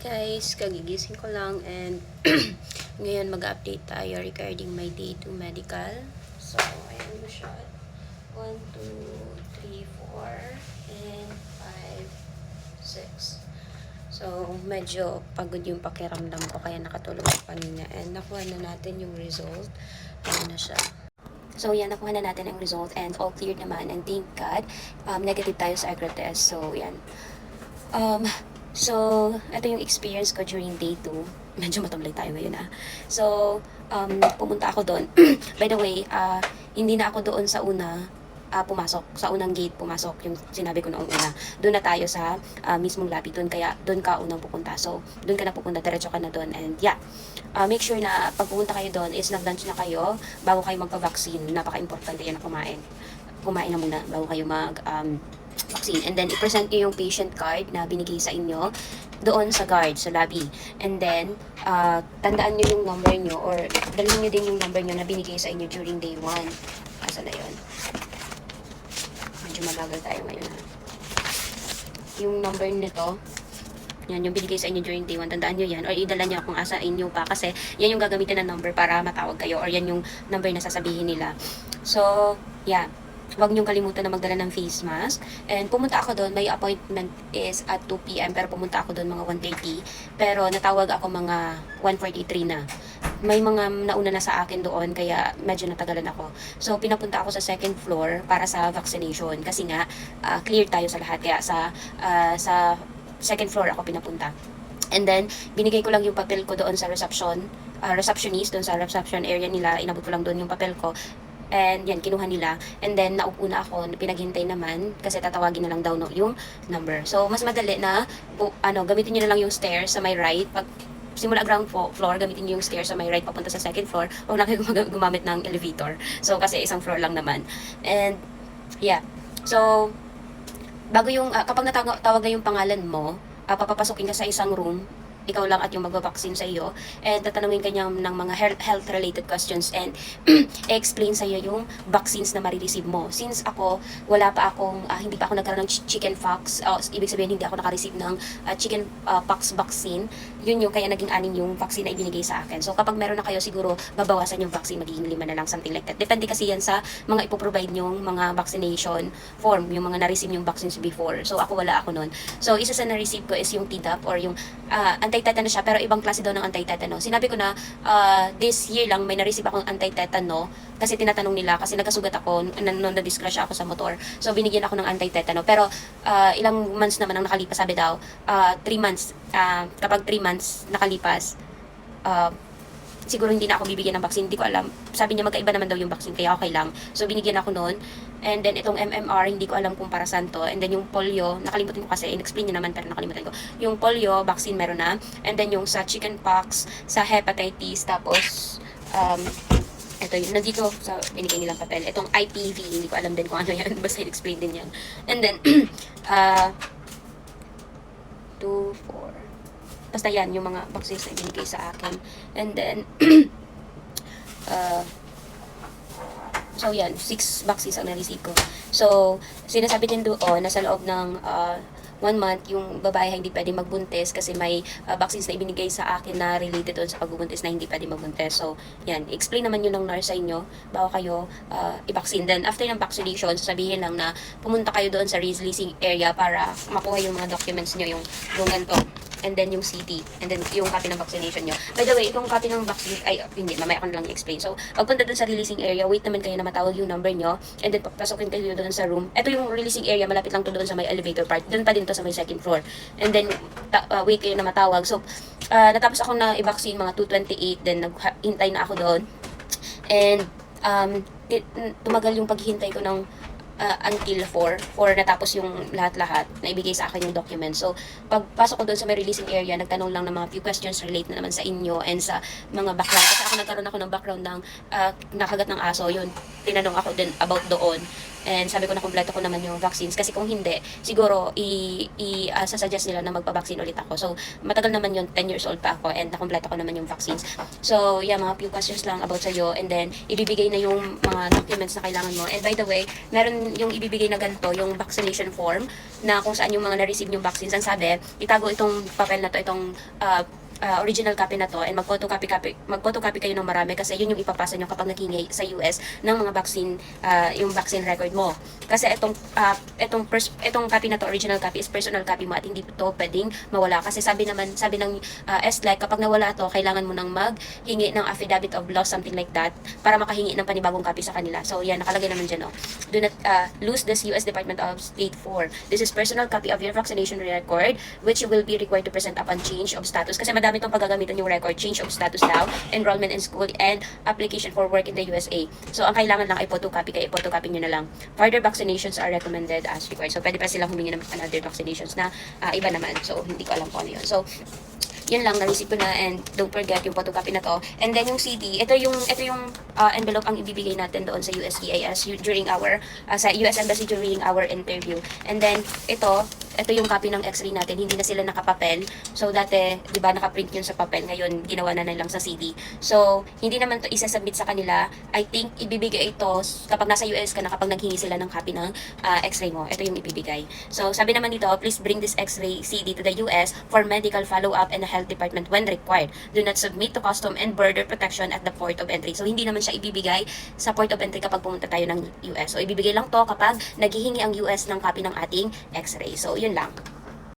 Guys, kagigising ko lang and ngayon mag-update tayo regarding my day 2 medical. So, ayan mo siya. 1, 2, 3, 4, and 5, 6. So, medyo pagod yung pakiramdam ko kaya nakatulog ako kanina and nakuha na natin yung result. Ayan na siya. So, yan, nakuha na natin ang result and all cleared naman and thank God, negative tayo sa aggregate test. So, yan. So, ito yung experience ko during day 2. Medyo matamlay tayo ngayon So, pumunta ako doon. By the way, hindi na ako doon sa una pumasok. Sa unang gate pumasok, yung sinabi ko noong una. Doon na tayo sa mismong lobby doon. Kaya doon ka unang pupunta. So, doon ka na pupunta. Diretso ka na doon. And yeah, make sure na pag pupunta kayo doon is nag-lunch na kayo bago kayo magpa-vaccine. Napaka-importante yan na kumain. Kumain na muna bago kayo vaccine. And then, i-present nyo yung patient card na binigay sa inyo doon sa guard, sa lobby. And then, tandaan nyo yung number nyo or dalhin nyo din yung number nyo na binigay sa inyo during day 1. Asa na yun? Medyo mabagal tayo ngayon Yung number nito, yan, yung binigay sa inyo during day 1, tandaan nyo yan, or idala nyo kung asa inyo pa, kasi yan yung gagamitin na number para matawag kayo, or yan yung number na sasabihin nila. So, yeah. Huwag niyong kalimutan na magdala ng face mask. And pumunta ako doon, may appointment is at 2 p.m. pero pumunta ako doon mga 1:30. Pero natawag ako mga 1:43 na. May mga nauna na sa akin doon, kaya medyo natagalan ako. So, pinapunta ako sa second floor para sa vaccination. Kasi nga, clear tayo sa lahat. Kaya sa second floor ako pinapunta. And then, binigay ko lang yung papel ko doon sa receptionist, doon sa reception area nila. Inabot ko lang doon yung papel ko. And yan, kinuha nila. And then, naupo na ako, pinaghintay naman, kasi tatawagin na lang daw yung number. So, mas madali na, gamitin nyo na lang yung stairs sa my right. Pag simula ground floor, gamitin nyo yung stairs sa my right, papunta sa second floor. Huwag na kayo gumamit ng elevator. So, kasi isang floor lang naman. And, yeah. So, bago yung, kapag natawag na yung pangalan mo, papapasukin ka sa isang room, ikaw lang at yung magva-vaccine sa iyo, and tatanungin kanya ng mga health-related questions and explain sa iyo yung vaccines na marireceive mo. Since ako, hindi pa ako nagkaroon ng chicken pox, ibig sabihin hindi ako nakareceive ng chicken pox vaccine, yun yung kaya naging 6 yung vaccine na ibinigay sa akin. So kapag meron na kayo, siguro babawasan yung vaccine, magiging 5 na lang, something like that. Depende kasi yan sa mga ipoprovide yung mga vaccination form, yung mga na-receive yung vaccines before. So wala ako nun. So isa sa na-receive ko is yung Tdap or yung anti-tetanus siya, pero ibang klase daw ng anti-tetanus. Sinabi ko na this year lang may na-receive akong anti-tetano kasi tinatanong nila, kasi nagkasugat ako nung na-discrash ako sa motor. So binigyan ako ng anti-tetano. Pero ilang months naman ang nakalipas, sabi daw 3 months. Kapag 3 months nakalipas, siguro hindi na ako bibigyan ng vaccine. Hindi ko alam. Sabi niya magkaiba naman daw yung vaccine, kaya okay lang. So binigyan ako noon. And then itong MMR, hindi ko alam kung para saan to. And then yung polio, nakalimutan ko kasi, in-explain niya naman pero nakalimutan ko. Yung polio vaccine meron na. And then yung sa chickenpox, sa hepatitis, tapos ito yun, nandito sa binigay nilang papel. Itong IPV, hindi ko alam din kung ano yan. Basta in-explain din yan. And then 2, 4. Basta yan, yung mga vaccines na ibinigay sa akin. And then so yan, 6 vaccines ang na-receive ko. So, sinasabi din doon na sa loob ng 1 month, yung babae hindi pwede magbuntis kasi may vaccines na ibinigay sa akin na related doon sa pagbubuntis na hindi pwede magbuntis. So, yan, explain naman yun ng nurse sa inyo bago kayo i-vaccine. Then, after ng vaccination, sasabihin lang na pumunta kayo doon sa releasing area para makuha yung mga documents nyo, yung ganito. And then yung CT, and then yung copy ng vaccination nyo. By the way, itong copy ng vaccine, hindi, mamaya ko na lang i-explain. So, pagpunta dun sa releasing area, wait naman kayo na matawag yung number nyo, and then papasukin kayo doon sa room. Ito yung releasing area, malapit lang to doon sa may elevator part. Doon pa din to sa may second floor. And then, wait kayo na matawag. So, natapos ako na i-vaccine mga 2:28, then naghintay na ako doon. And, tumagal yung paghintay ko ng until 4 natapos yung lahat-lahat na ibigay sa akin yung document. So, pagpasok ko doon sa may releasing area, nagtanong lang ng mga few questions relate na naman sa inyo and sa mga background. Kasi nagkaroon ako ng background ng nakagat ng aso, yun. Tinanong ako din about doon. And sabi ko na kumpleto ko naman yung vaccines kasi kung hindi, siguro sasuggest nila na magpa-vaccine ulit ako. So, matagal naman yun, 10 years old pa ako and nakumpleto ko naman yung vaccines. So, yeah, mga few questions lang about sa'yo and then ibibigay na yung mga documents na kailangan mo. And by the way, meron yung ibibigay na ganito, yung vaccination form na kung saan yung mga na-receive yung vaccines. Ang sabi, itago itong papel na to, itong original copy na to and mag-photocopy kayo ng marami kasi yun yung ipapasa nyo kapag naghingi sa US ng mga vaccine, yung vaccine record mo. Kasi itong copy na to, original copy is personal copy mo at hindi to pwedeng mawala kasi sabi ng SLEC, kapag nawala to, kailangan mo nang maghingi ng affidavit of loss, something like that, para makahingi ng panibagong copy sa kanila. So yan, nakalagay naman dyan, no? Do not lose this US Department of State for. This is personal copy of your vaccination record which you will be required to present upon change of status. Kasi madami itong paggagamitan yung record, change of status daw, enrollment in school, and application for work in the USA. So, ang kailangan lang ay photocopy kayo, photocopy nyo na lang. Further vaccinations are recommended as required. So, pwede pa silang humingi ng another vaccinations na iba naman. So, hindi ko alam kung ano yun. So, yun lang, na-receive ko na and don't forget yung photocopy na to. And then yung CD, ito yung envelope ang ibibigay natin doon sa USCIS during our, sa US Embassy during our interview. And then, ito yung copy ng x-ray natin, hindi na sila nakapapel. So, dati, di ba, nakaprint yun sa papel. Ngayon, ginawa na lang sa CD. So, hindi naman to isa-submit sa kanila. I think, ibibigay ito kapag nasa US ka na, kapag naghingi sila ng copy ng x-ray mo. Ito yung ibibigay. So, sabi naman dito, please bring this x-ray CD to the US for medical follow-up and health department when required. Do not submit to custom and border protection at the port of entry. So, hindi naman siya ibibigay sa port of entry kapag pumunta tayo ng US. So, ibibigay lang to kapag naghihingi ang US ng copy ng ating x-ray. So, yun lang.